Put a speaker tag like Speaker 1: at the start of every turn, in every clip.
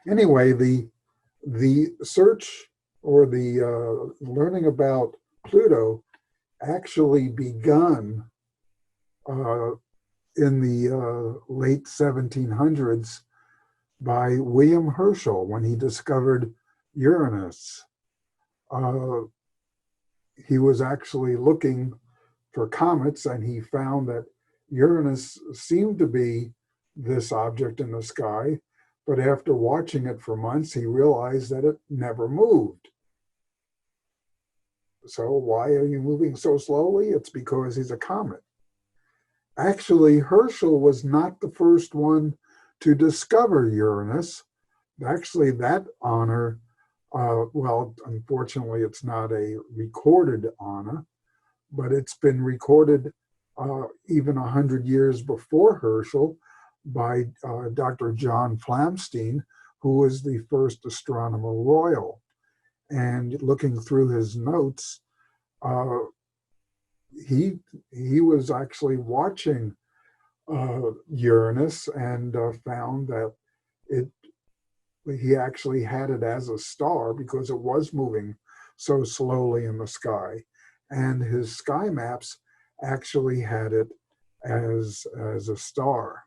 Speaker 1: Anyway, the search or the learning about Pluto actually begun uh, in the late 1700s by William Herschel when he discovered Uranus. Uh, he was actually looking for comets, and he found that Uranus seemed to be this object in the sky. But after watching it for months, he realized that it never moved. So why are you moving so slowly? It's because he's a comet. Actually, Herschel was not the first one to discover Uranus. Actually, that honor, well, unfortunately, it's not a recorded honor, but it's been recorded even 100 years before Herschel by Dr. John Flamsteed, who was the first astronomer royal. And looking through his notes, uh, he was actually watching Uranus and found that it he actually had it as a star because it was moving so slowly in the sky, and his sky maps actually had it as a star.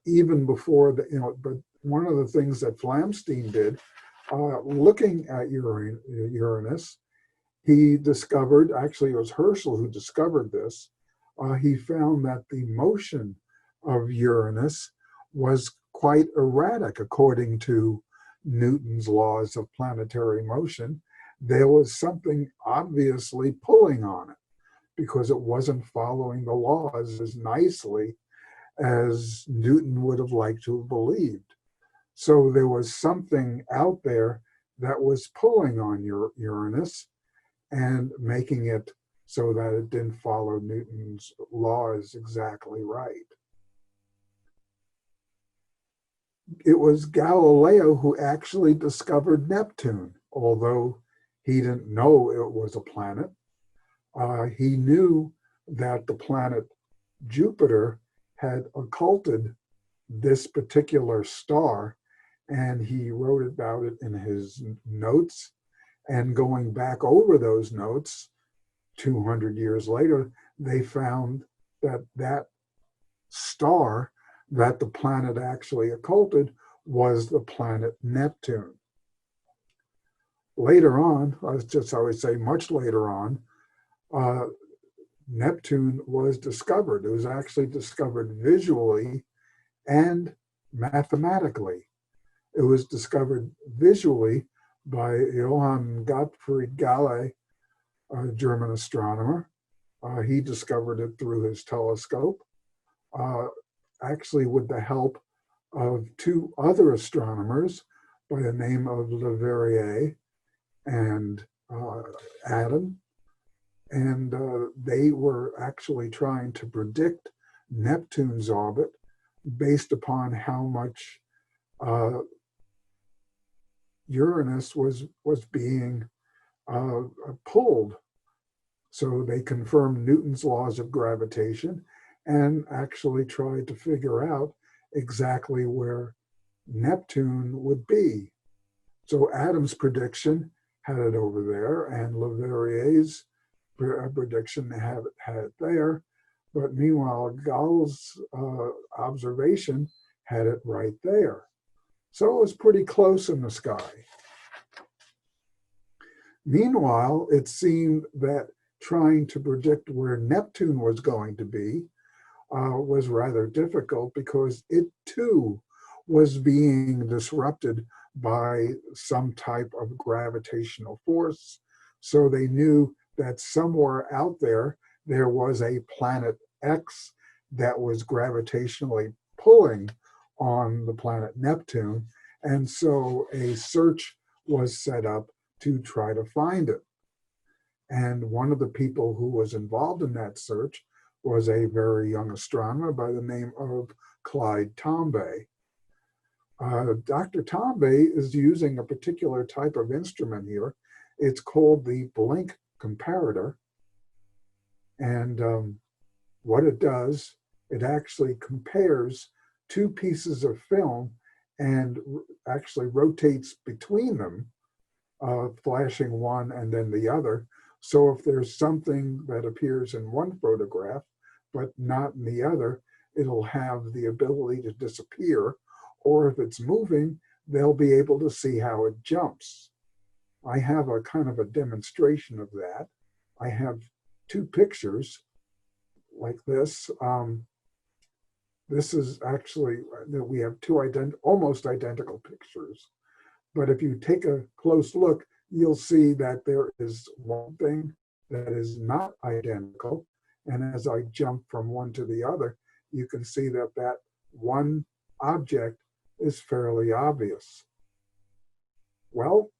Speaker 1: Even before but one of the things that Flamsteed did, looking at Uranus, he discovered, actually it was Herschel who discovered this, he found that the motion of Uranus was quite erratic according to Newton's laws of planetary motion. There was something obviously pulling on it because it wasn't following the laws as nicely as Newton would have liked to have believed. So there was something out there that was pulling on Uranus and making it so that it didn't follow Newton's laws exactly right. It was Galileo who actually discovered Neptune, although he didn't know it was a planet. He knew that the planet Jupiter had occulted this particular star, and he wrote about it in his notes. And going back over those notes 200 years later, they found that that star that the planet actually occulted was the planet Neptune. Later on, I would say much later on, uh, Neptune was discovered. It was actually discovered visually and mathematically. It was discovered visually by Johann Gottfried Galle, a German astronomer. He discovered it through his telescope, uh, actually with the help of two other astronomers by the name of Leverrier and Adam. And they were actually trying to predict Neptune's orbit based upon how much Uranus was being pulled. So they confirmed Newton's laws of gravitation and actually tried to figure out exactly where Neptune would be. So Adam's prediction had it over there, and Leverrier's prediction had it there. But meanwhile, Gall's observation had it right there. So it was pretty close in the sky. Meanwhile, it seemed that trying to predict where Neptune was going to be was rather difficult because it too was being disrupted by some type of gravitational force. So they knew that somewhere out there, there was a planet X that was gravitationally pulling on the planet Neptune. And so a search was set up to try to find it. And one of the people who was involved in that search was a very young astronomer by the name of Clyde Tombaugh. Dr. Tombaugh is using a particular type of instrument here. It's called the blink comparator. And what it does, it actually compares two pieces of film and actually rotates between them, flashing one and then the other. So if there's something that appears in one photograph, but not in the other, it'll have the ability to disappear. Or if it's moving, they'll be able to see how it jumps. I have a kind of a demonstration of that. I have two pictures like this. This is actually, we have two almost identical pictures. But if you take a close look, you'll see that there is one thing that is not identical. And as I jump from one to the other, you can see that that one object is fairly obvious. Well,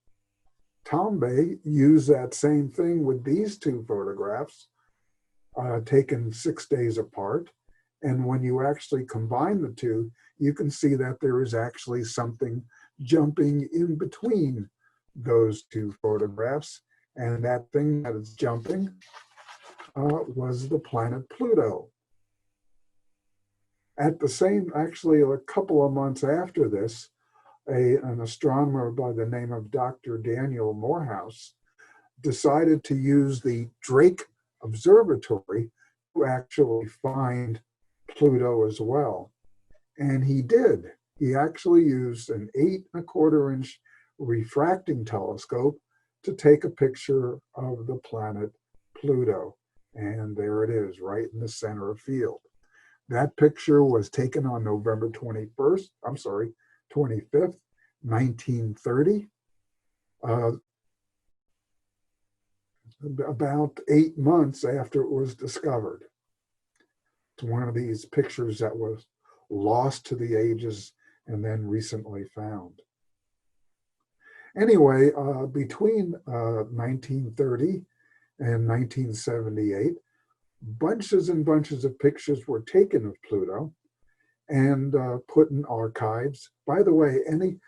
Speaker 1: Tombe used that same thing with these two photographs, taken 6 days apart. And when you actually combine the two, you can see that there is actually something jumping in between those two photographs. And that thing that is jumping was the planet Pluto. At the same, actually a couple of months after this, an astronomer by the name of Dr. Daniel Morehouse decided to use the Drake Observatory to actually find Pluto as well. And he did. He actually used an 8¼ inch refracting telescope to take a picture of the planet Pluto. And there it is, right in the center of field. That picture was taken on November 25th, 1930, about 8 months after it was discovered. It's one of these pictures that was lost to the ages and then recently found. Anyway, between 1930 and 1978, bunches and bunches of pictures were taken of Pluto and put in archives. By the way, any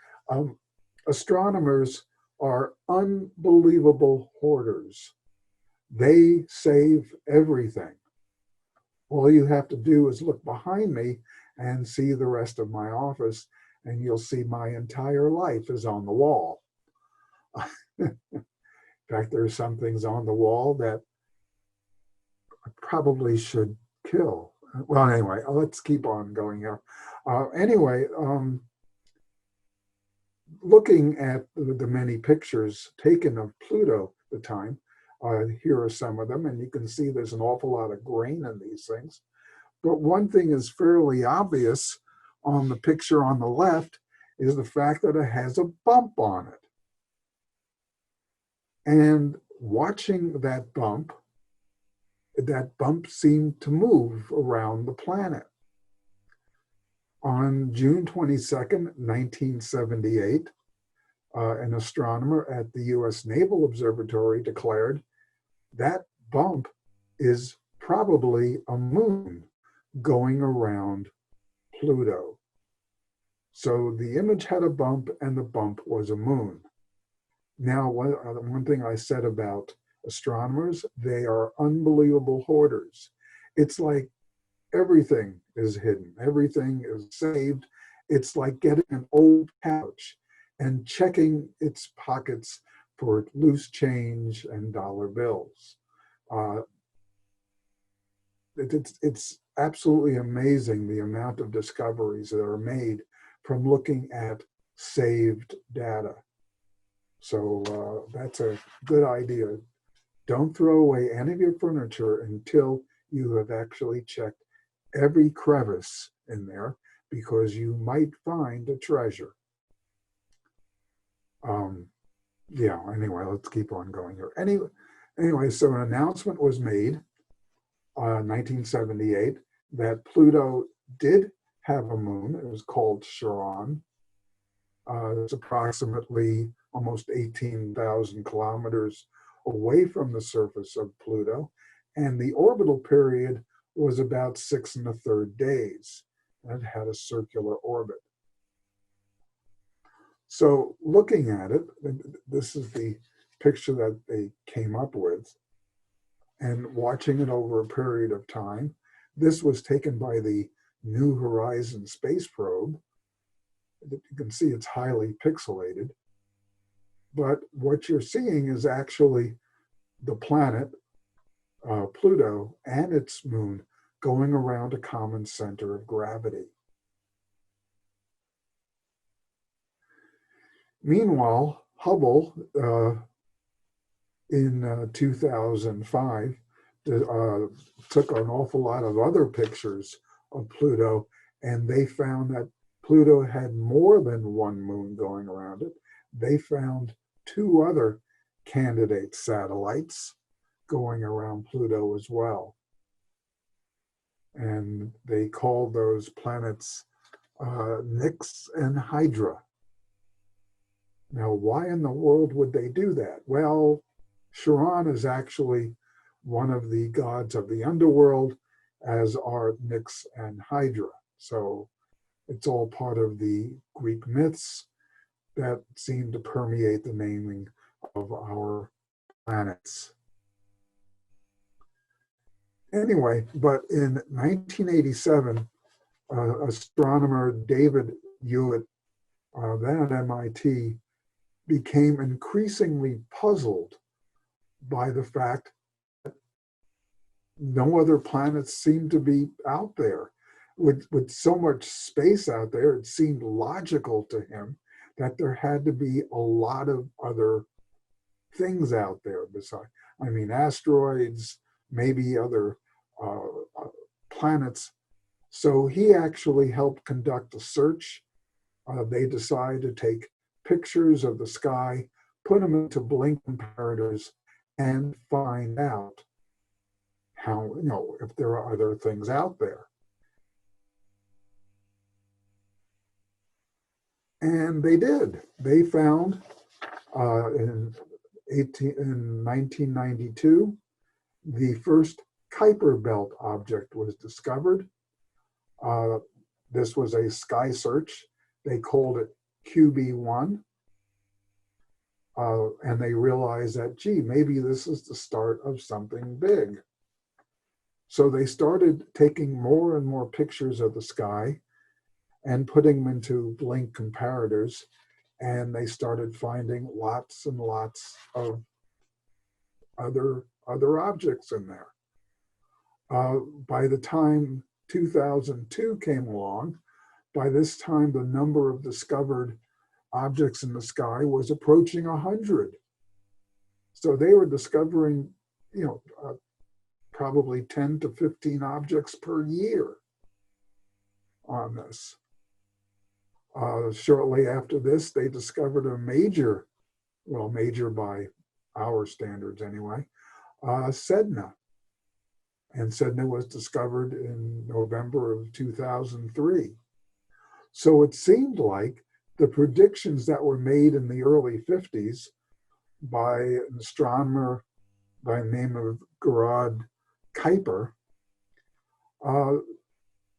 Speaker 1: astronomers are unbelievable hoarders. They save everything. All you have to do is look behind me and see the rest of my office, and you'll see my entire life is on the wall. In fact, there's some things on the wall that I probably should kill. Well, anyway, let's keep on going here. Looking at the many pictures taken of Pluto at the time, here are some of them, and you can see there's an awful lot of grain in these things. But one thing is fairly obvious on the picture on the left is the fact that it has a bump on it. And watching that bump seemed to move around the planet. On June 22nd, 1978, an astronomer at the US Naval Observatory declared that bump is probably a moon going around Pluto. So the image had a bump and the bump was a moon. Now, one thing I said about astronomers, they are unbelievable hoarders. It's like everything is hidden, everything is saved. It's like getting an old couch and checking its pockets for loose change and dollar bills. It's absolutely amazing the amount of discoveries that are made from looking at saved data. So that's a good idea. Don't throw away any of your furniture until you have actually checked every crevice in there, because you might find a treasure. Anyway, let's keep on going here. Anyway, so an announcement was made 1978 that Pluto did have a moon. It was called Charon. It's approximately almost 18,000 kilometers away from the surface of Pluto, and the orbital period was about 6½ days. And it had a circular orbit. So looking at it, this is the picture that they came up with, and watching it over a period of time. This was taken by the New Horizons space probe. You can see it's highly pixelated. But what you're seeing is actually the planet, Pluto, and its moon going around a common center of gravity. Meanwhile, Hubble, in 2005, took an awful lot of other pictures of Pluto, and they found that Pluto had more than one moon going around it. They found two other candidate satellites going around Pluto as well. And they called those planets Nix and Hydra. Now, why in the world would they do that? Well, Charon is actually one of the gods of the underworld, as are Nix and Hydra. So it's all part of the Greek myths that seem to permeate the naming of our planets. Anyway, but in 1987, astronomer David Hewitt, then at MIT, became increasingly puzzled by the fact that no other planets seemed to be out there. With so much space out there, it seemed logical to him that there had to be a lot of other things out there besides, I mean, asteroids, maybe other planets. So he actually helped conduct a search. They decided to take pictures of the sky, put them into blink comparators, and find out how, if there are other things out there. And they did. They found in 1992, the first Kuiper Belt object was discovered. This was a sky search. They called it QB1. And they realized that, gee, maybe this is the start of something big. So they started taking more and more pictures of the sky and putting them into blink comparators. And they started finding lots and lots of other objects in there. By the time 2002 came along, by this time the number of discovered objects in the sky was approaching 100. So they were discovering, probably 10 to 15 objects per year on this. Shortly after this, they discovered a major by our standards anyway, Sedna. And Sedna was discovered in November of 2003. So it seemed like the predictions that were made in the early 50s by an astronomer by the name of Gerard Kuiper,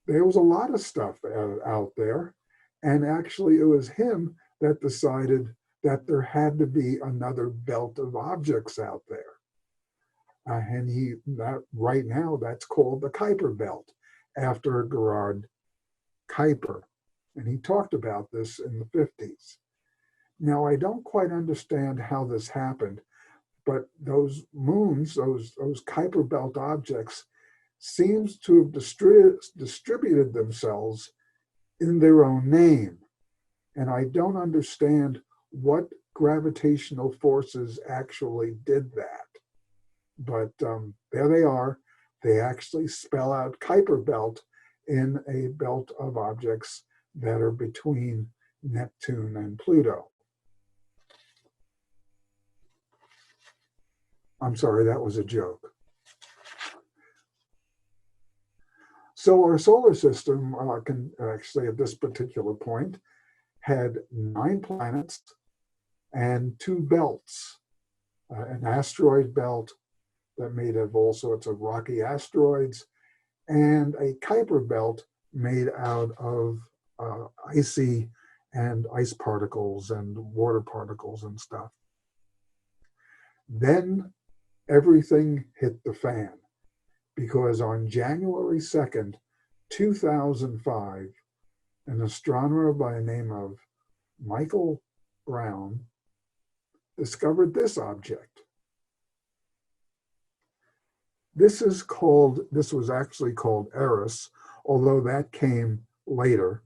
Speaker 1: there was a lot of stuff out there. And actually, it was him that decided that there had to be another belt of objects out there. And right now, that's called the Kuiper Belt, after Gerard Kuiper. And he talked about this in the 50s. Now, I don't quite understand how this happened, but those moons, those Kuiper Belt objects, seems to have distributed themselves in their own name. And I don't understand what gravitational forces actually did that. But there they are. They actually spell out Kuiper Belt in a belt of objects that are between Neptune and Pluto. I'm sorry, that was a joke. So our solar system can actually, at this particular point, had 9 planets and 2 belts, an asteroid belt that made of all sorts of rocky asteroids, and a Kuiper Belt made out of icy and ice particles and water particles and stuff. Then everything hit the fan, because on January 2nd, 2005, an astronomer by the name of Michael Brown discovered this object. This was actually called Eris, although that came later.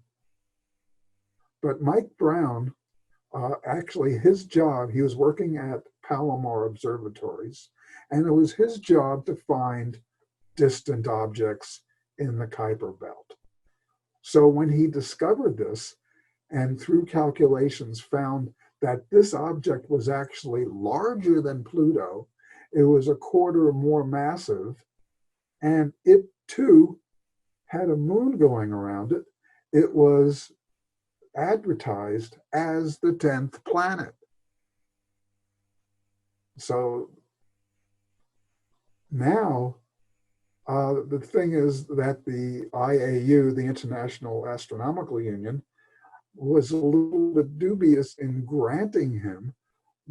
Speaker 1: But Mike Brown, actually his job, he was working at Palomar observatories, and it was his job to find distant objects in the Kuiper Belt. So when he discovered this, and through calculations found that this object was actually larger than Pluto, it was a quarter more massive, and it too had a moon going around it. It was advertised as the 10th planet. So now, the thing is that the IAU, the International Astronomical Union, was a little bit dubious in granting him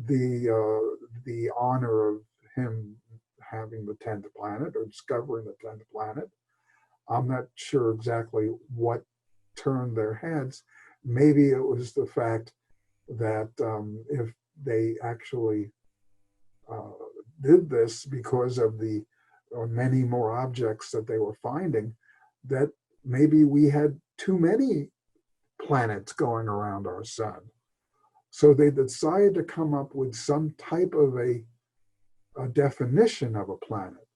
Speaker 1: the honor of him having the 10th planet or discovering the 10th planet. I'm not sure exactly what turned their heads. Maybe it was the fact that if they actually did this because of the many more objects that they were finding, that maybe we had too many planets going around our sun. So they decided to come up with some type of a definition of a planet.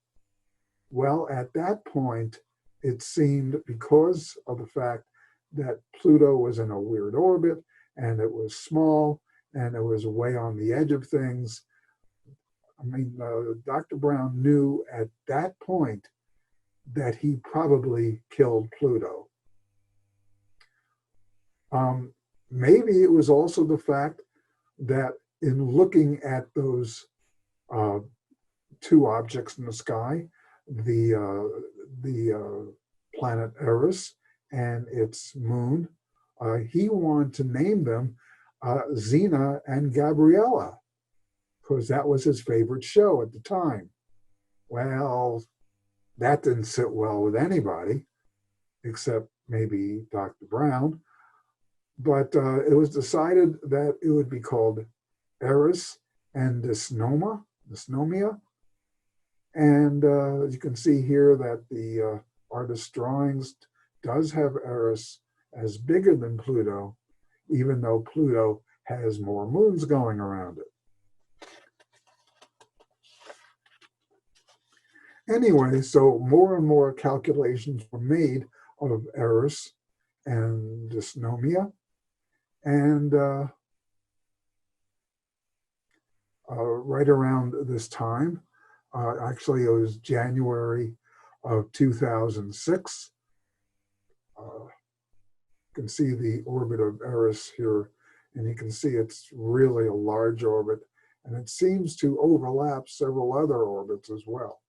Speaker 1: Well, at that point, it seemed, because of the fact that Pluto was in a weird orbit and it was small and it was way on the edge of things, I mean, Dr. Brown knew at that point that he probably killed Pluto. Maybe it was also the fact that in looking at those two objects in the sky, the planet Eris and its moon, he wanted to name them Xena and Gabriella, because that was his favorite show at the time. Well, that didn't sit well with anybody, except maybe Dr. Brown. But it was decided that it would be called Eris and Dysnomia. And you can see here that the artist's drawings does have Eris as bigger than Pluto, even though Pluto has more moons going around it. Anyway, so more and more calculations were made of Eris and Dysnomia. And right around this time, actually it was January of 2006. You can see the orbit of Eris here, and you can see it's really a large orbit, and it seems to overlap several other orbits as well.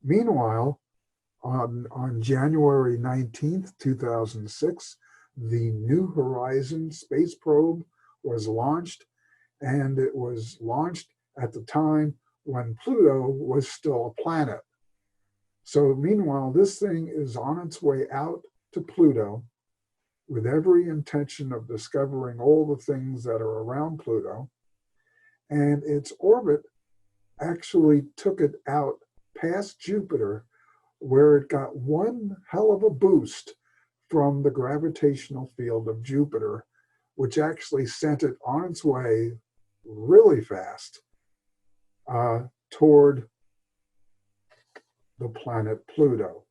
Speaker 1: Meanwhile, on January 19th, 2006, the New Horizons space probe was launched, and it was launched at the time when Pluto was still a planet. So meanwhile, this thing is on its way out to Pluto with every intention of discovering all the things that are around Pluto. And its orbit actually took it out past Jupiter, where it got one hell of a boost from the gravitational field of Jupiter, which actually sent it on its way really fast toward the planet Pluto.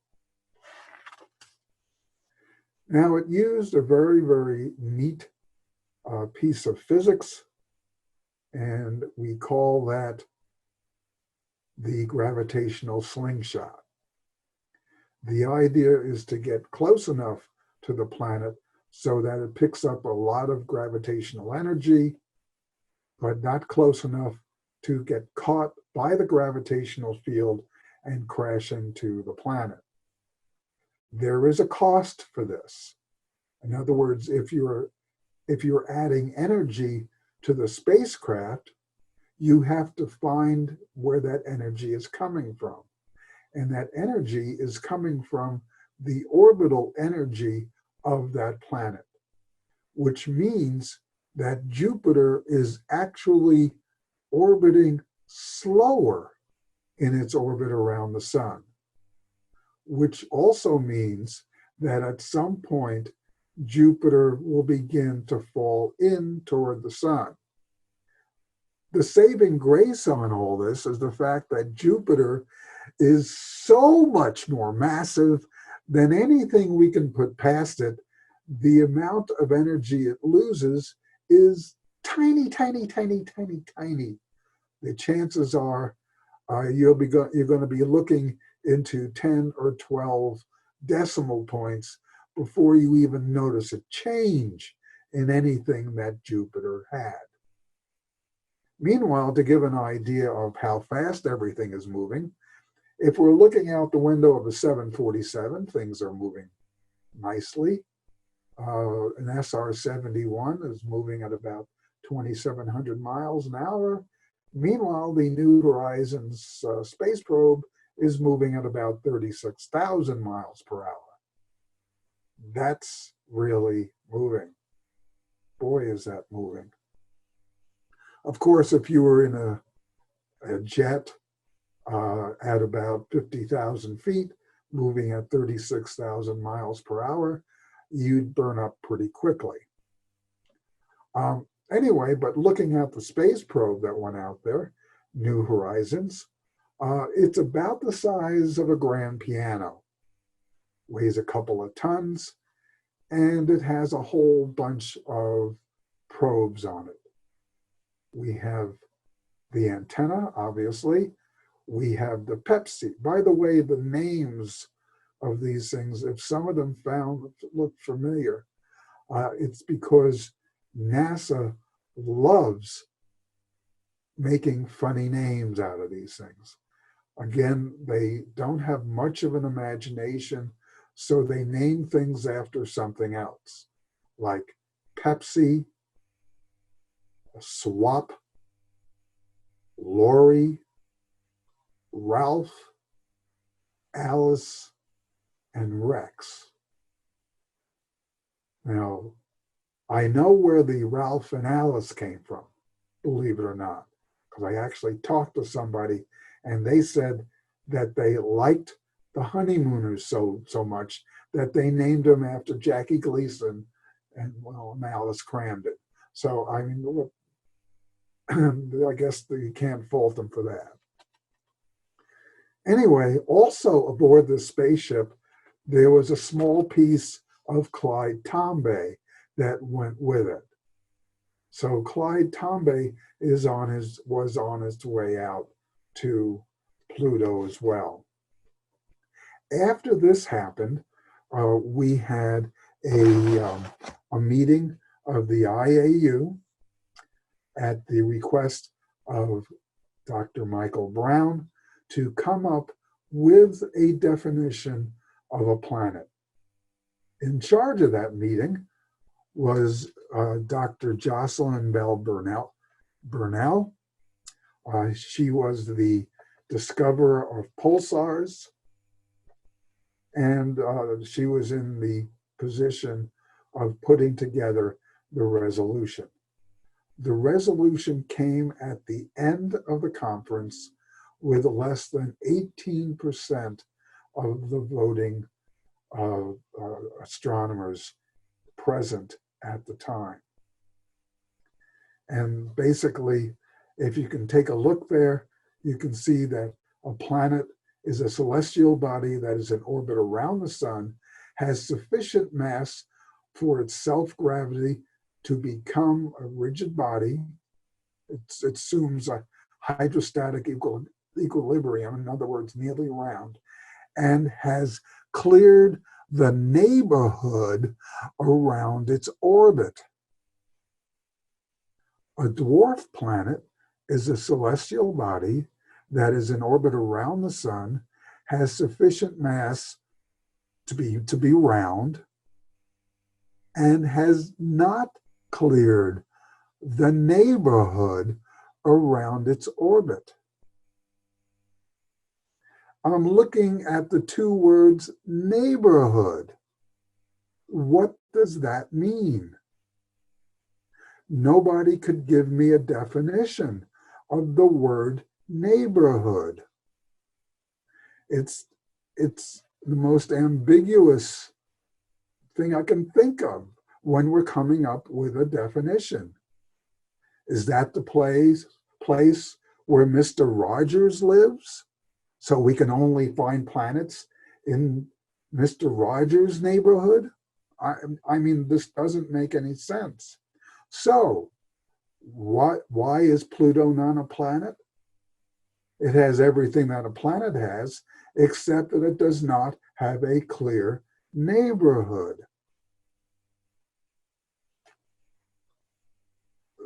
Speaker 1: Now, it used a very, very neat piece of physics, and we call that the gravitational slingshot. The idea is to get close enough to the planet so that it picks up a lot of gravitational energy, but not close enough to get caught by the gravitational field and crash into the planet. There is a cost for this. In other words, if you're adding energy to the spacecraft, you have to find where that energy is coming from. And that energy is coming from the orbital energy of that planet, which means that Jupiter is actually orbiting slower in its orbit around the sun, which also means that at some point, Jupiter will begin to fall in toward the sun. The saving grace on all this is the fact that Jupiter is so much more massive than anything we can put past it. The amount of energy it loses is tiny, tiny, tiny, tiny, tiny. The chances are you're going to be looking into 10 or 12 decimal points before you even notice a change in anything that Jupiter had. Meanwhile, to give an idea of how fast everything is moving, if we're looking out the window of a 747, things are moving nicely. An SR-71 is moving at about 2,700 miles an hour. Meanwhile, the New Horizons space probe is moving at about 36,000 miles per hour. That's really moving. Boy, is that moving. Of course, if you were in a jet at about 50,000 feet, moving at 36,000 miles per hour, you'd burn up pretty quickly. Anyway, but looking at the space probe that went out there, New Horizons, it's about the size of a grand piano, weighs a couple of tons, and it has a whole bunch of probes on it. We have the antenna, obviously. We have the Pepsi. By the way, the names of these things, if some of them look familiar, it's because NASA loves making funny names out of these things. Again, they don't have much of an imagination, so they name things after something else, like Pepsi, Swap, Lori, Ralph, Alice, and Rex. Now, I know where the Ralph and Alice came from, believe it or not, because I actually talked to somebody and they said that they liked the Honeymooners so much that they named them after Jackie Gleason, and well, Alice crammed it. So, I mean, look, I guess you can't fault them for that. Anyway, also aboard this spaceship, there was a small piece of Clyde Tombaugh that went with it. So Clyde Tombaugh was on his way out to Pluto as well. After this happened, we had a meeting of the IAU at the request of Dr. Michael Brown to come up with a definition of a planet. In charge of that meeting was Dr. Jocelyn Bell Burnell. She was the discoverer of pulsars, and she was in the position of putting together the resolution. The resolution came at the end of the conference with less than 18% of the voting astronomers present at the time. And basically, if you can take a look there, you can see that a planet is a celestial body that is in orbit around the sun, has sufficient mass for its self-gravity to become a rigid body. It assumes a hydrostatic equilibrium, in other words, nearly round, and has cleared the neighborhood around its orbit. A dwarf planet is a celestial body that is in orbit around the sun, has sufficient mass to be round, and has not cleared the neighborhood around its orbit. I'm looking at the two words neighborhood. What does that mean? Nobody could give me a definition of the word neighborhood. It's the most ambiguous thing I can think of when we're coming up with a definition. Is that the place where Mr. Rogers lives? So we can only find planets in Mr. Rogers' neighborhood? I mean, this doesn't make any sense. So why is Pluto not a planet? It has everything that a planet has, except that it does not have a clear neighborhood.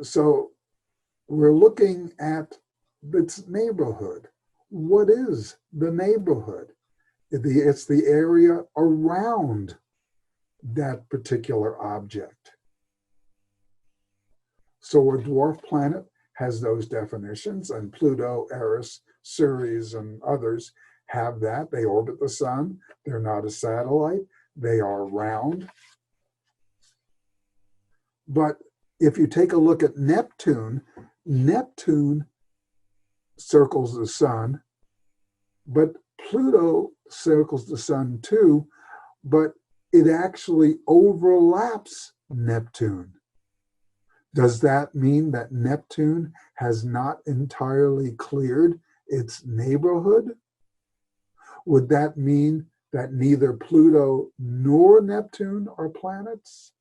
Speaker 1: So we're looking at its neighborhood. What is the neighborhood? It's the area around that particular object. So a dwarf planet has those definitions, and Pluto, Eris, Ceres, and others have that. They orbit the sun. They're not a satellite. They are round. But if you take a look at Neptune, Neptune circles the sun, but Pluto circles the sun too, but it actually overlaps Neptune. Does that mean that Neptune has not entirely cleared its neighborhood? Would that mean that neither Pluto nor Neptune are planets?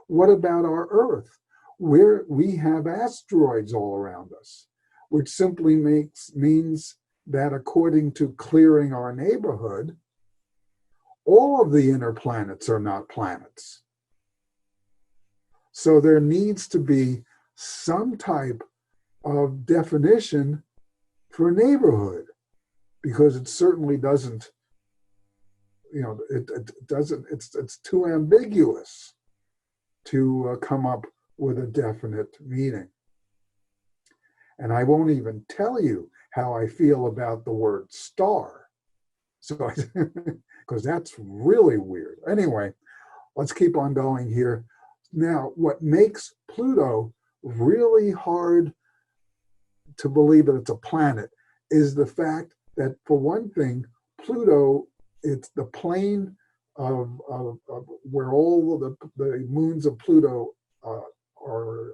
Speaker 1: What about our Earth, where we have asteroids all around us, which simply means that according to clearing our neighborhood, all of the inner planets are not planets. So there needs to be some type of definition for neighborhood, because it certainly doesn't, it doesn't, it's too ambiguous to come up with a definite meaning. And I won't even tell you how I feel about the word star. So, because that's really weird. Anyway, let's keep on going here. Now, what makes Pluto really hard to believe that it's a planet is the fact that, for one thing, Pluto, it's the plane of where all of the moons of Pluto are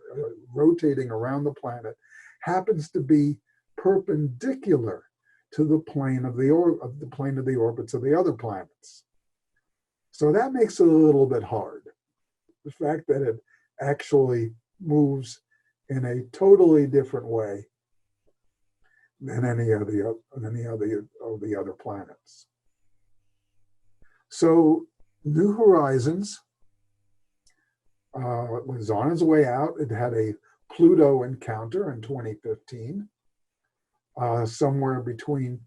Speaker 1: rotating around the planet, happens to be perpendicular to the plane of the orbits of the other planets. So that makes it a little bit hard. The fact that it actually moves in a totally different way than any of the other planets. So New Horizons was on its way out. It had a Pluto encounter in 2015. Somewhere between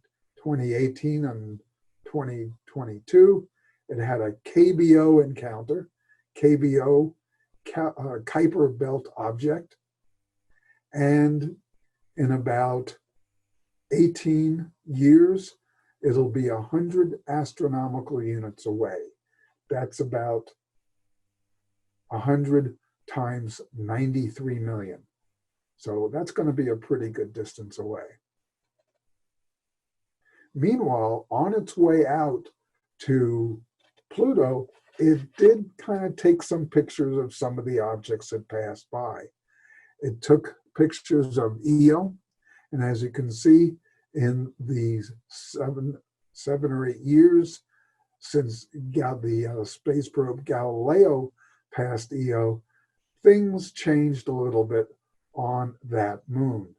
Speaker 1: 2018 and 2022, it had a KBO encounter. KBO, Kuiper Belt object. And in about 18 years, it'll be 100 astronomical units away. That's about 100 times 93 million. So that's going to be a pretty good distance away. Meanwhile, on its way out to Pluto, it did kind of take some pictures of some of the objects that passed by. It took pictures of Io, and as you can see, in these seven or 8 years since the space probe Galileo passed Io, things changed a little bit on that moon.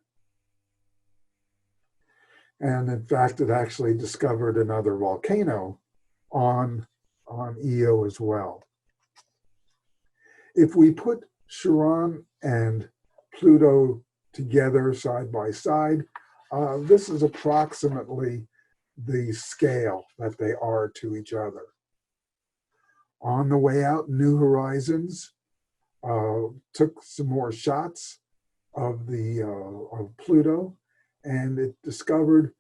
Speaker 1: And in fact, it actually discovered another volcano on Io as well. If we put Charon and Pluto together side by side, this is approximately the scale that they are to each other. On the way out, New Horizons took some more shots of Pluto, and it discovered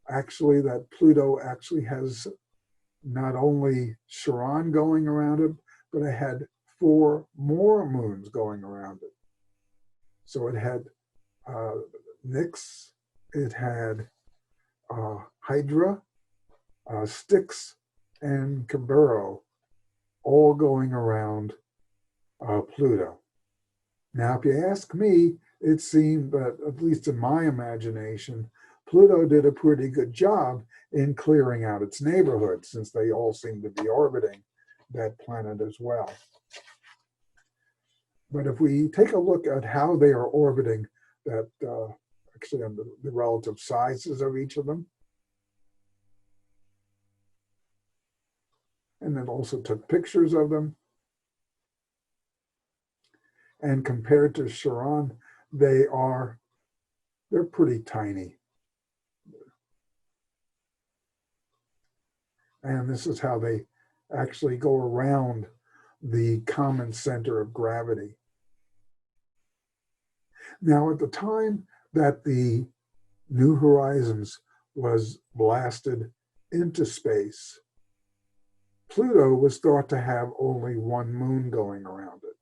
Speaker 1: actually that Pluto actually has not only Charon going around it, but it had 4 more moons going around it. So it had Nix, it had Hydra, Styx, and Kerberos, all going around Pluto. Now, if you ask me, it seemed that, at least in my imagination, Pluto did a pretty good job in clearing out its neighborhood, since they all seem to be orbiting that planet as well. But if we take a look at how they are orbiting that, actually on the relative sizes of each of them, and then also took pictures of them, and compared to Charon, they're pretty tiny. And this is how they actually go around the common center of gravity. Now, at the time that the New Horizons was blasted into space, Pluto was thought to have only 1 moon going around it.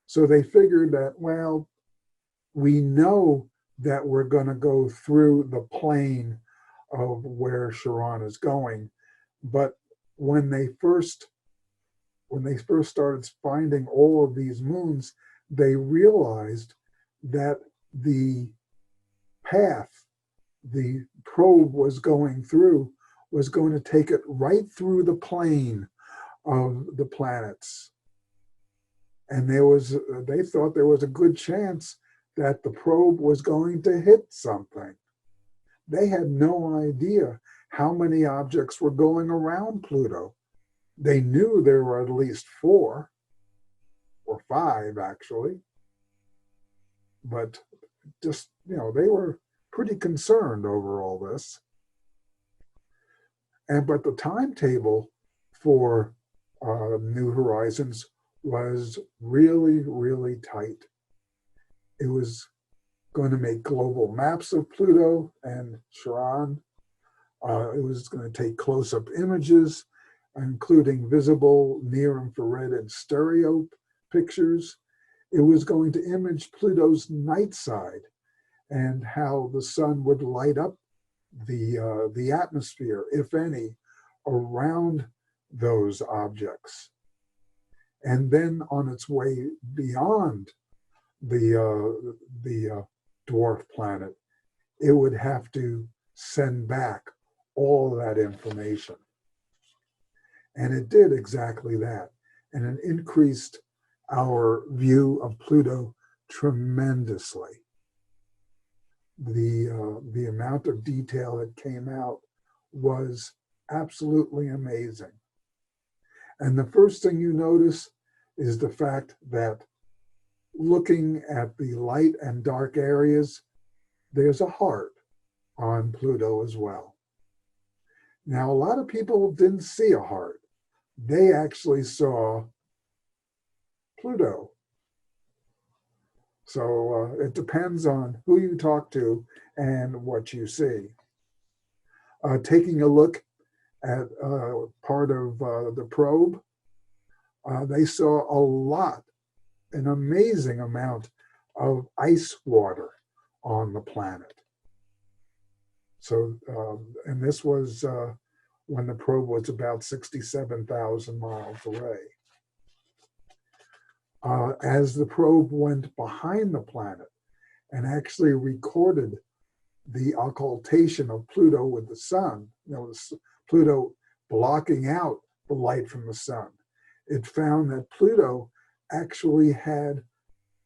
Speaker 1: So they figured that, well, we know that we're going to go through the plane of where Charon is going, but when they first started finding all of these moons, they realized that the path the probe was going through was going to take it right through the plane of the planets. And they thought there was a good chance that the probe was going to hit something. They had no idea how many objects were going around Pluto. They knew there were at least 4 or 5 actually, but just, they were pretty concerned over all this. But the timetable for New Horizons was really, really tight. It was going to make global maps of Pluto and Charon. It was going to take close-up images, including visible, near-infrared, and stereo pictures. It was going to image Pluto's night side and how the sun would light up the atmosphere, if any, around those objects. And then on its way beyond the dwarf planet, it would have to send back all that information. And it did exactly that. And it increased our view of Pluto tremendously. The amount of detail that came out was absolutely amazing. And the first thing you notice is the fact that looking at the light and dark areas, there's a heart on Pluto as well. Now, a lot of people didn't see a heart. They actually saw Pluto. So it depends on who you talk to and what you see. Taking a look at part of the probe, they saw an amazing amount of ice water on the planet. So, and this was when the probe was about 67,000 miles away. As the probe went behind the planet and actually recorded the occultation of Pluto with the sun, Pluto blocking out the light from the sun, it found that Pluto actually had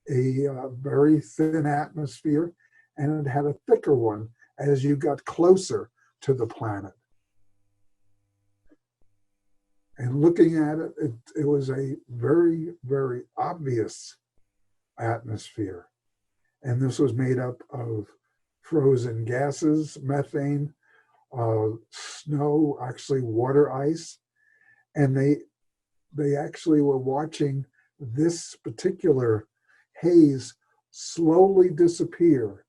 Speaker 1: a very thin atmosphere, and it had a thicker one as you got closer to the planet. And looking at it, it was a very, very obvious atmosphere. And this was made up of frozen gases, methane, snow, actually water ice. And they actually were watching this particular haze slowly disappear.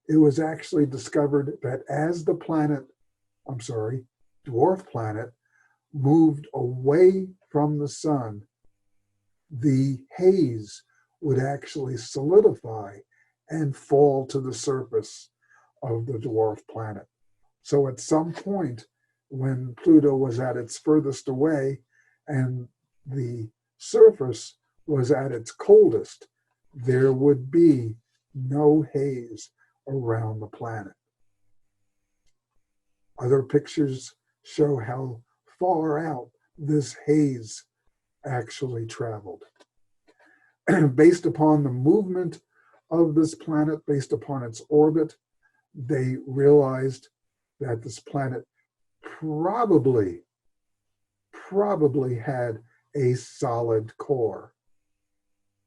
Speaker 1: It was actually discovered that as the planet, dwarf planet moved away from the sun, the haze would actually solidify and fall to the surface of the dwarf planet. So at some point, when Pluto was at its furthest away and the surface was at its coldest, there would be no haze around the planet. Other pictures show how far out this haze actually traveled. Based upon the movement of this planet, based upon its orbit, they realized that this planet probably had a solid core.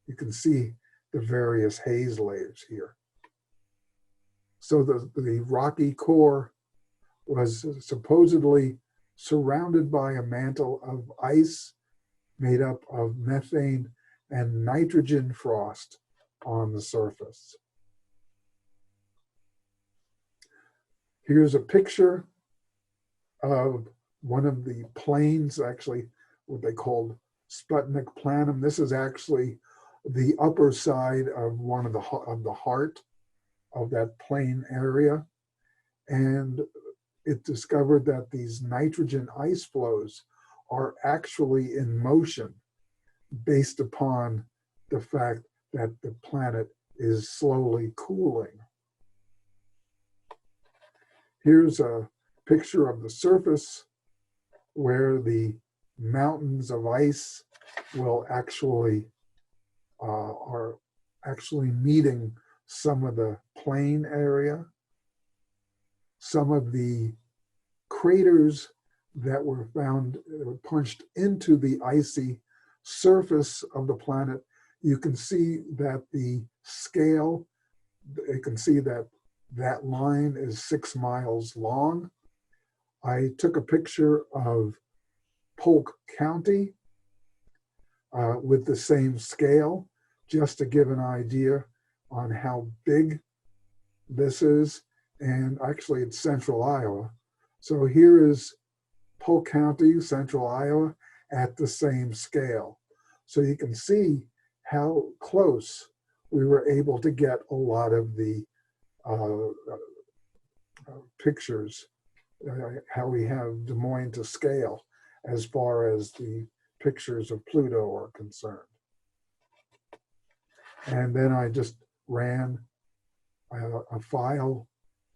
Speaker 1: You can see the various haze layers here. So the rocky core was supposedly surrounded by a mantle of ice made up of methane and nitrogen frost on the surface. Here's a picture of one of the plains, actually what they called Sputnik Planum. This is actually the upper side of one of the heart of that plain area. And it discovered that these nitrogen ice flows are actually in motion based upon the fact that the planet is slowly cooling. Here's a picture of the surface where the mountains of ice will actually are actually meeting some of the plain area. Some of the craters that were found were punched into the icy surface of the planet. You can see that the scale, you can see that that line is 6 miles long. I took a picture of Polk County with the same scale, just to give an idea on how big this is. And actually it's central Iowa. So here is Polk County, central Iowa, at the same scale. So you can see how close we were able to get a lot of the pictures, how we have Des Moines to scale as far as the pictures of Pluto are concerned. And then I just ran a file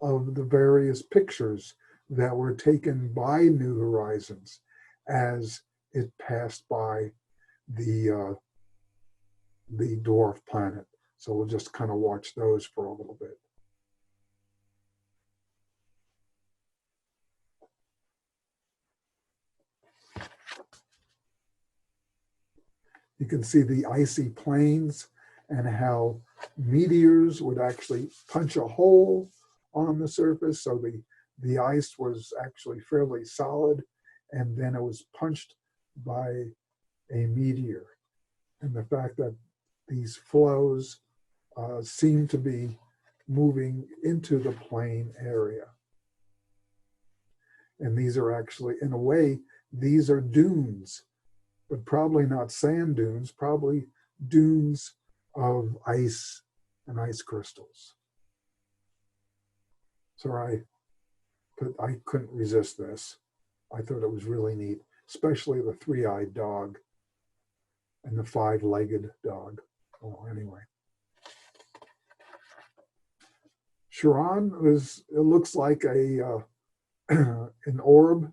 Speaker 1: of the various pictures that were taken by New Horizons as it passed by the dwarf planet. So we'll just kind of watch those for a little bit. You can see the icy plains and how meteors would actually punch a hole on the surface. So the ice was actually fairly solid, and then it was punched by a meteor. And the fact that these flows seem to be moving into the plain area. And these are actually, in a way, these are dunes, but probably not sand dunes, probably dunes of ice and ice crystals. So I couldn't resist this. I thought it was really neat, especially the 3-eyed dog and the 5-legged dog. Well, anyway. Charon it looks like an orb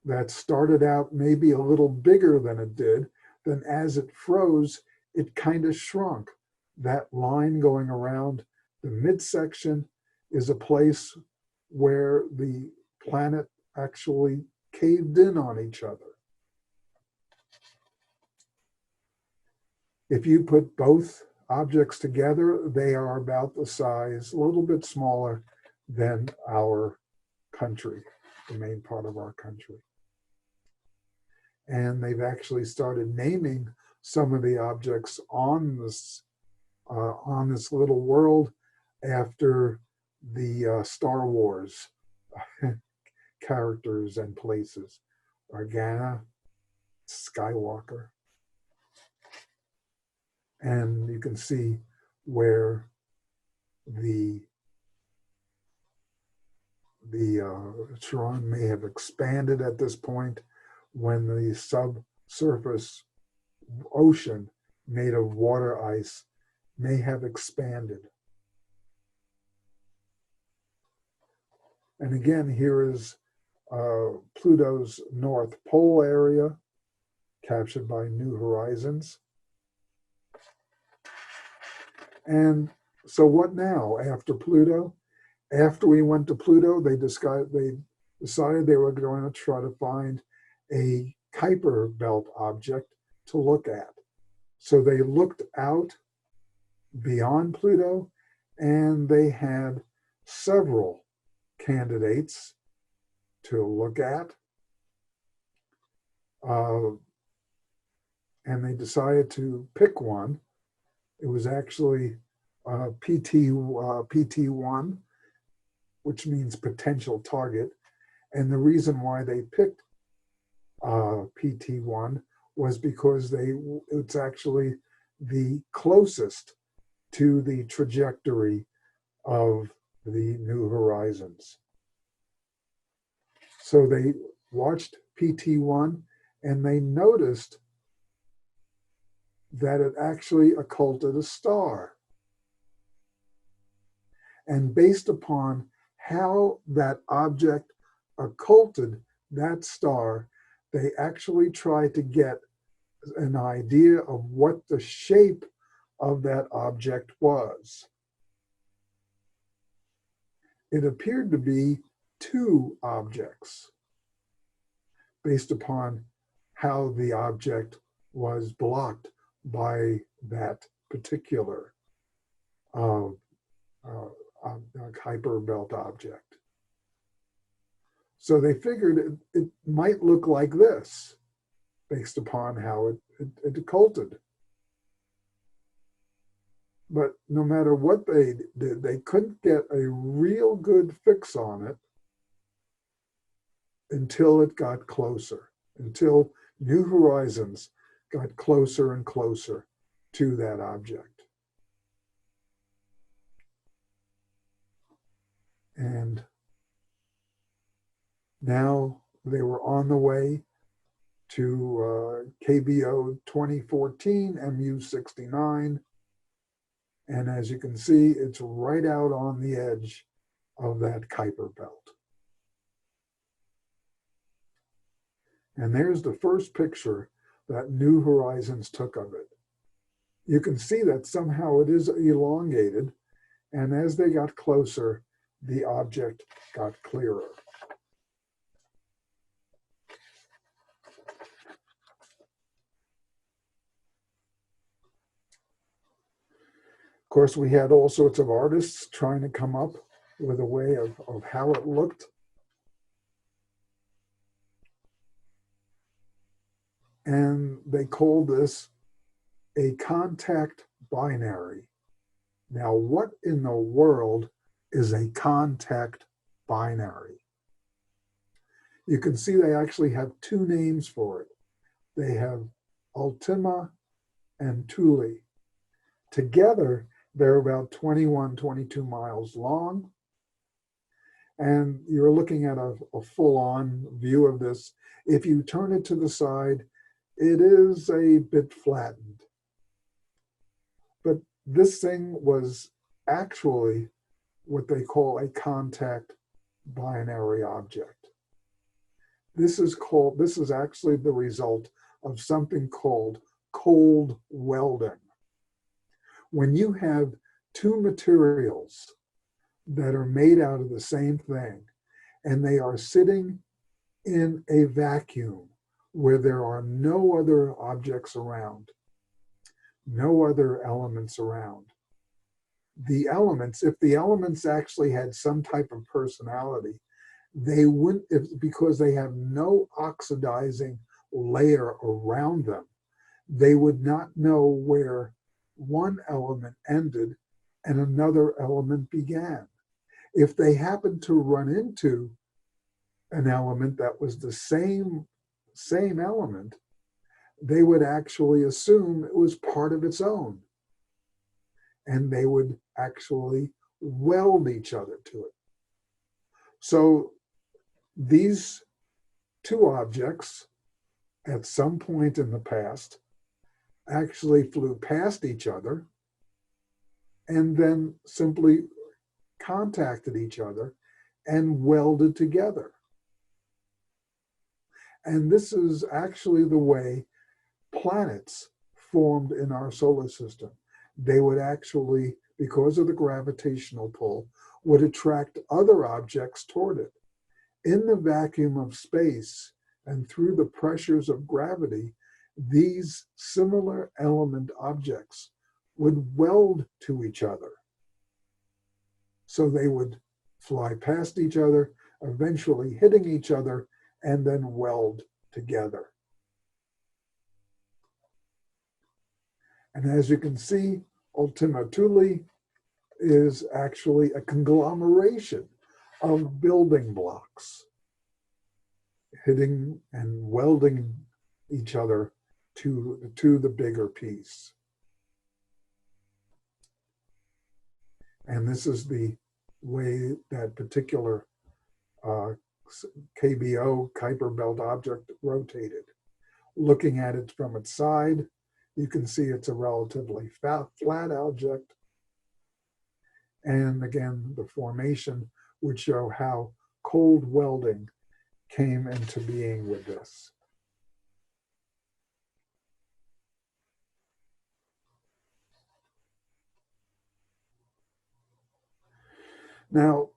Speaker 1: that started out maybe a little bigger than it did. Then as it froze, it kind of shrunk. That line going around the midsection is a place where the planet actually caved in on each other. If you put both objects together, they are about the size, a little bit smaller than our country, the main part of our country. And they've actually started naming some of the objects on this little world after the Star Wars characters and places. Organa, Skywalker. And you can see where the Charon may have expanded at this point when the subsurface ocean made of water ice may have expanded. And again, here is Pluto's North Pole area, captured by New Horizons. And so what now after Pluto? After we went to Pluto, they decided they were going to try to find a Kuiper Belt object to look at. So they looked out beyond Pluto, and they had several candidates to look at. And they decided to pick one. It was actually PT1, which means potential target. And the reason why they picked PT1 was because it's actually the closest to the trajectory of the New Horizons. So they watched PT1 and they noticed that it actually occulted a star. And based upon how that object occulted that star, they actually tried to get an idea of what the shape of that object was. It appeared to be two objects based upon how the object was blocked by that particular Kuiper Belt object. So they figured it might look like this based upon how it occulted. But no matter what they did, they couldn't get a real good fix on it until it got closer, until New Horizons got closer and closer to that object. And now they were on the way to KBO 2014 MU69. And as you can see, it's right out on the edge of that Kuiper Belt. And there's the first picture that New Horizons took of it. You can see that somehow it is elongated, and as they got closer, the object got clearer. Of course, we had all sorts of artists trying to come up with a way of how it looked. And they called this a contact binary. Now, what in the world is a contact binary? You can see they actually have two names for it. They have Ultima and Thule. Together, they're about 21, 22 miles long. And you're looking at a full-on view of this. If you turn it to the side, it is a bit flattened. But this thing was actually what they call a contact binary object. This is actually the result of something called cold welding. When you have two materials that are made out of the same thing, and they are sitting in a vacuum where there are no other objects around, no other elements around. The elements, if the elements actually had some type of personality, they wouldn't, because they have no oxidizing layer around them, they would not know where one element ended and another element began. If they happen to run into an element that was the same element, they would actually assume it was part of its own. And they would actually weld each other to it. So these two objects, at some point in the past, actually flew past each other and then simply contacted each other and welded together. And this is actually the way planets formed in our solar system. They would actually, because of the gravitational pull, would attract other objects toward it. In the vacuum of space and through the pressures of gravity, these similar element objects would weld to each other. So they would fly past each other, eventually hitting each other, and then weld together. And as you can see, Ultima Thule is actually a conglomeration of building blocks hitting and welding each other to the bigger piece. And this is the way that particular KBO, Kuiper Belt object, rotated. Looking at it from its side, you can see it's a relatively flat object. And again, the formation would show how cold welding came into being with this. Now,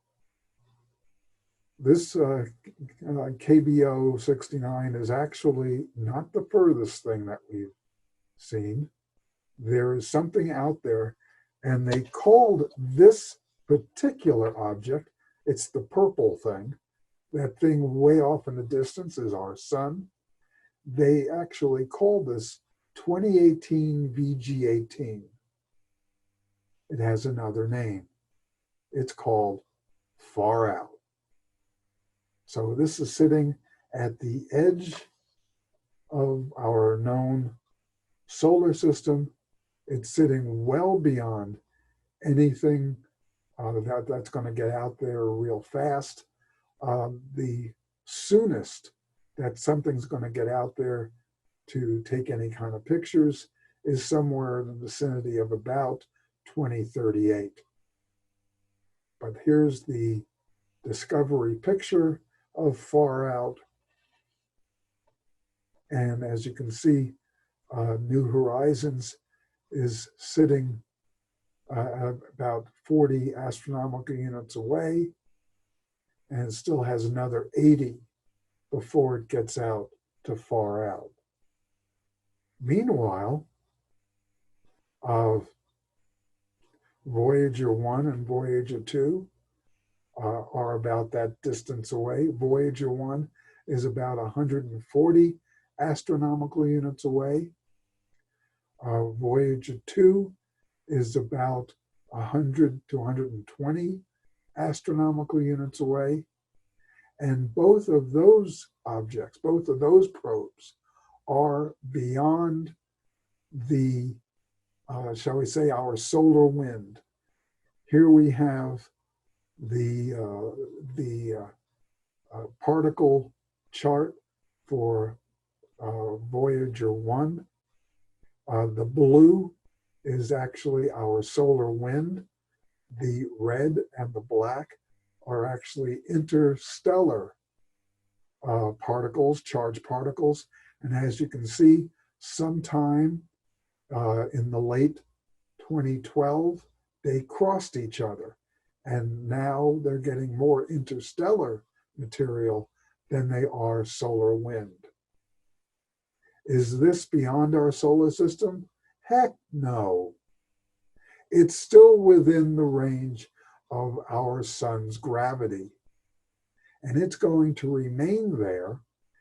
Speaker 1: this KBO 69 is actually not the furthest thing that we've seen. There is something out there, and they called this particular object, it's the purple thing, that thing way off in the distance is our sun. They actually call this 2018 VG18. It has another name. It's called Far Out. So this is sitting at the edge of our known solar system. It's sitting well beyond anything that's going to get out there real fast. The soonest that something's going to get out there to take any kind of pictures is somewhere in the vicinity of about 2038. But here's the discovery picture of Far Out. And as you can see, New Horizons is sitting about 40 astronomical units away, and it still has another 80 before it gets out to Far Out. Meanwhile, Voyager 1 and Voyager 2 are about that distance away. Voyager 1 is about 140 astronomical units away. Voyager 2 is about 100 to 120 astronomical units away. And both of those objects, both of those probes, are beyond the, shall we say, our solar wind. Here we have the particle chart for Voyager 1. The blue is actually our solar wind. The red and the black are actually interstellar particles, charged particles. And as you can see, sometime in the late 2012, they crossed each other. And now they're getting more interstellar material than they are solar wind. Is this beyond our solar system? Heck no. It's still within the range of our sun's gravity. And it's going to remain there.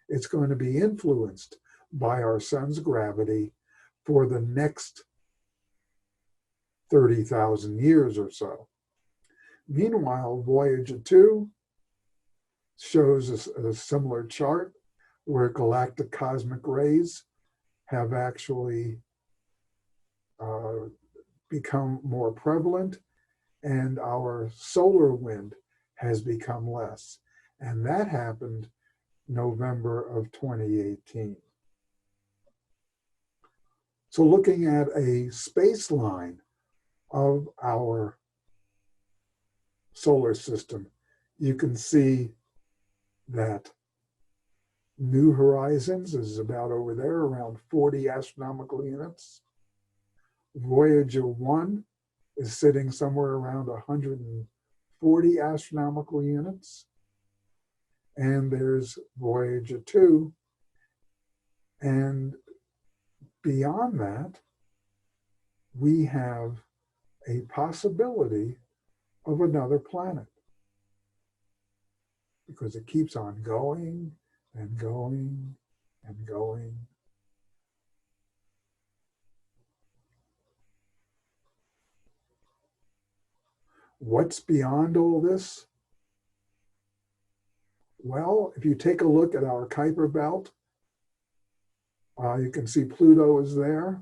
Speaker 1: It's going to be influenced by our sun's gravity for the next 30,000 years or so. Meanwhile, Voyager 2, shows a similar chart where galactic cosmic rays have actually become more prevalent, and our solar wind has become less. And that happened November of 2018. So looking at a space line of our solar system, you can see that New Horizons is about over there, around 40 astronomical units. Voyager 1 is sitting somewhere around 140 astronomical units. And there's Voyager 2. And beyond that, we have a possibility of another planet, because it keeps on going and going and going. What's beyond all this? Well, if you take a look at our Kuiper Belt, you can see Pluto is there.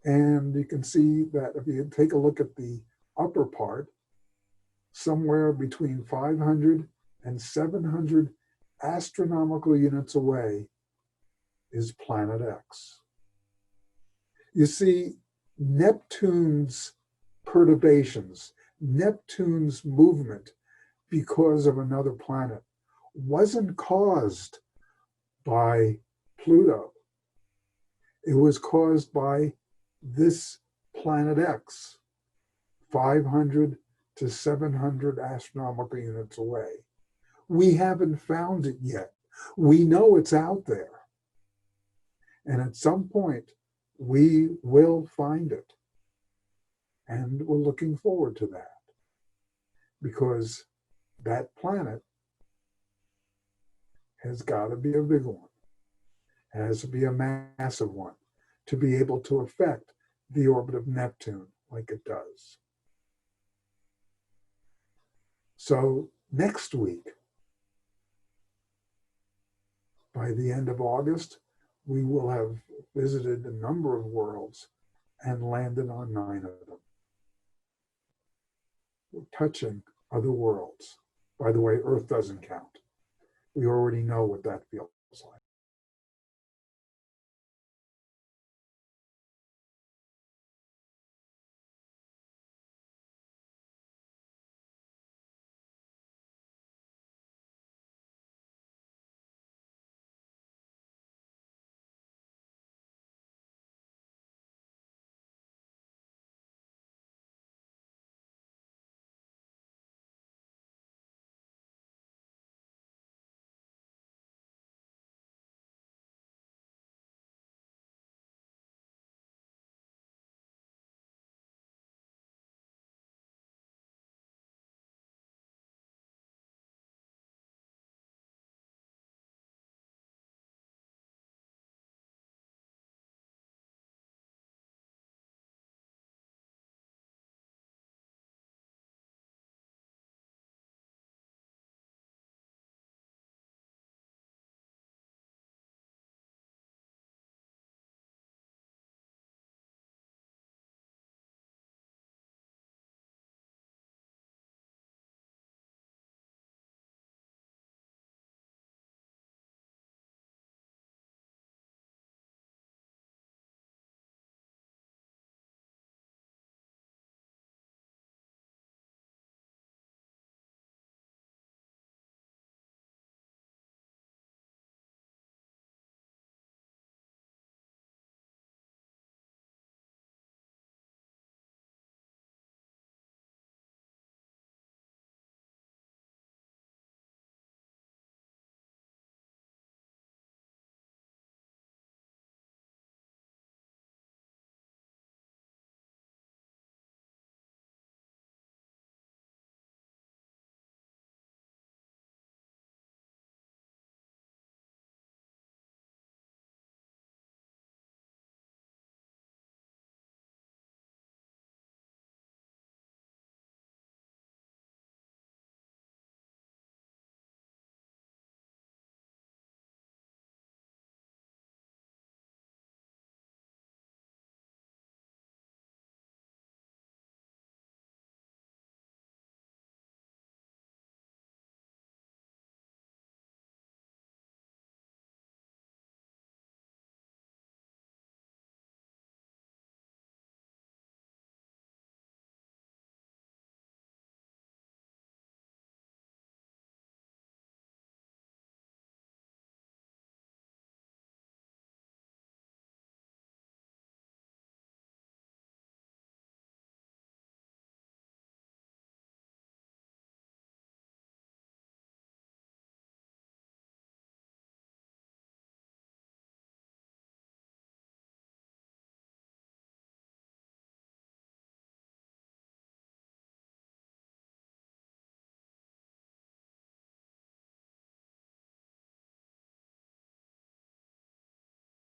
Speaker 1: And you can see that if you take a look at the upper part, somewhere between 500 and 700 astronomical units away is Planet X. You see, Neptune's perturbations, Neptune's movement because of another planet wasn't caused by Pluto. It was caused by this Planet X, 500 to 700 astronomical units away. We haven't found it yet. We know it's out there. And at some point, we will find it. And we're looking forward to that, because that planet has got to be a big one. It has to be a massive one to be able to affect the orbit of Neptune like it does. So next week, by the end of August, we will have visited a number of worlds and landed on 9 of them. We're touching other worlds. By the way, Earth doesn't count. We already know what that feels like.